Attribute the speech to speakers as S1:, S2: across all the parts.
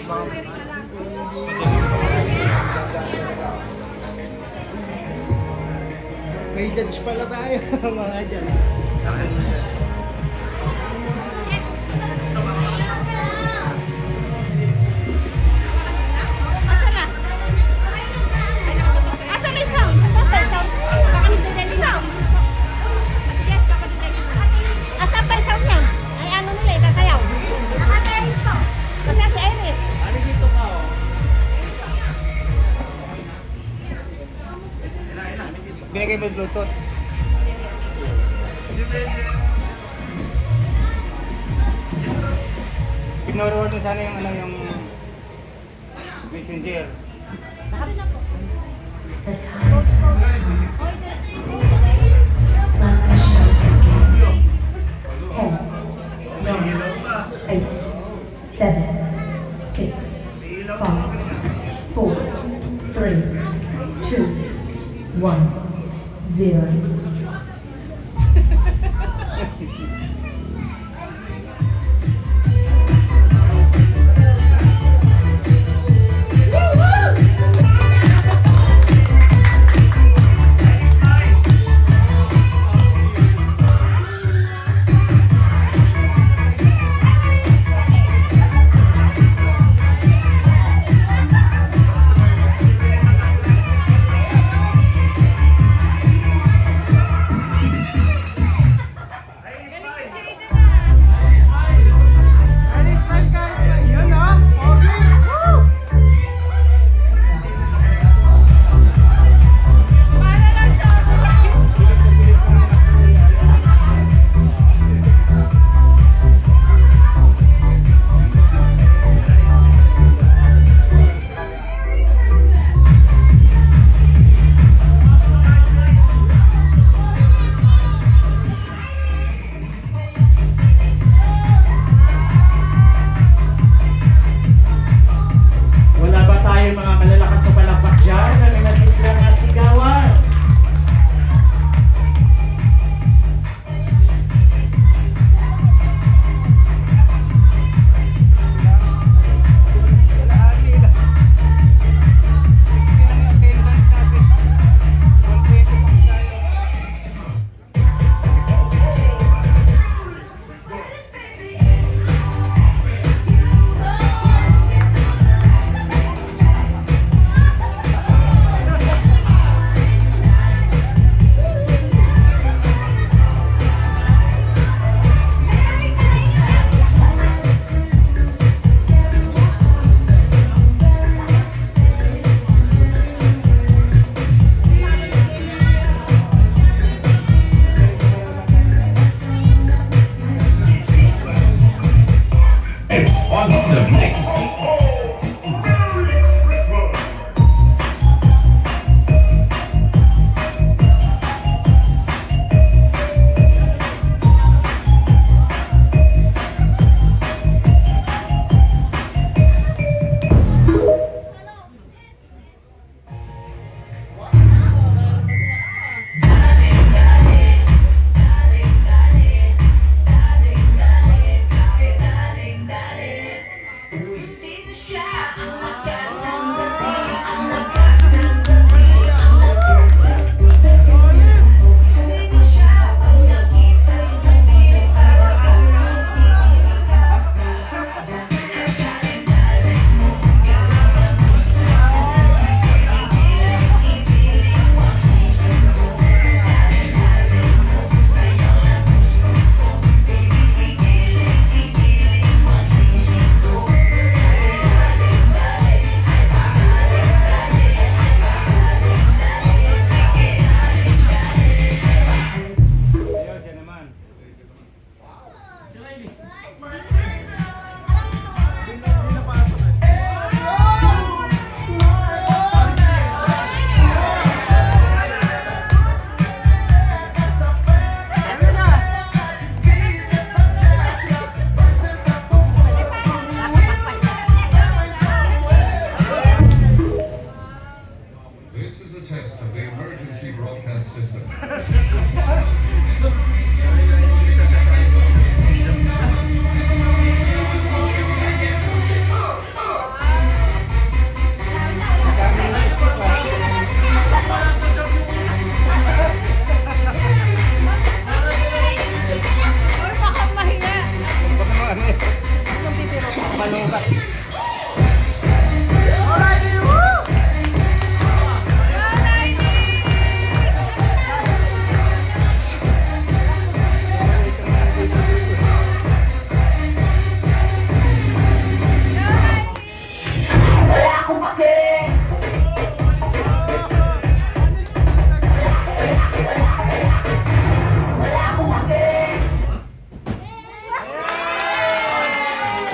S1: May judge pala tayo, mga judge. Binigay mo yung Bluetooth. Pinorood mo sana yung yung messenger.
S2: Eight, 7, 6, 5, 4, 3, 2, 1. 0.
S3: On the mix.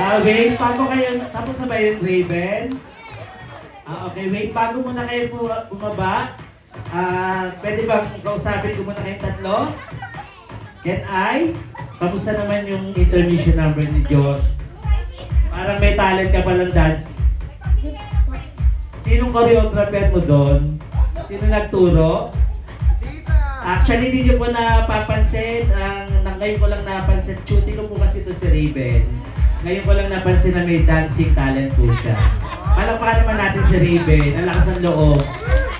S4: Wait, bago kayo, tapos na ba yung Raven? Okay, wait, bago muna kayo bumaba. Pwede bang kausapin ko muna kayong tatlo? Can I? Kamusta naman yung intermission number ni Josh? Parang may talent ka palang dance. Sinong choreographer mo doon? Sino nagturo? Actually, hindi nyo po napapansin. Ngayon ko lang napansin. Shooting ko po kasi ito si Raven. Ngayon ko lang napansin na may dancing talent po siya. Palakpakan naman natin si Raven. Ang lakas ng loob.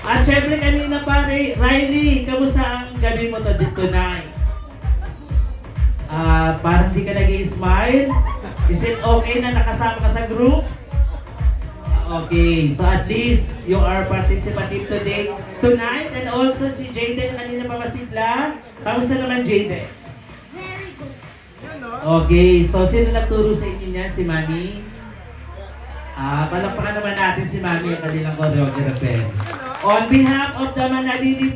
S4: At syempre kanina pa, Riley, kamusta ang gabi mo tonight? Parang di ka nag-i-smile? Is it okay na nakasama ka sa group? Okay, so at least you are participative tonight. And also si Jayden, kanina pa masigla. Kamusta naman Jayden?
S5: Very good.
S4: Okay, so sino nagturo sa inyo niyan? Si Mami? Palakpakan naman natin si Mami ang kanilang choreographer. On behalf of the Manalili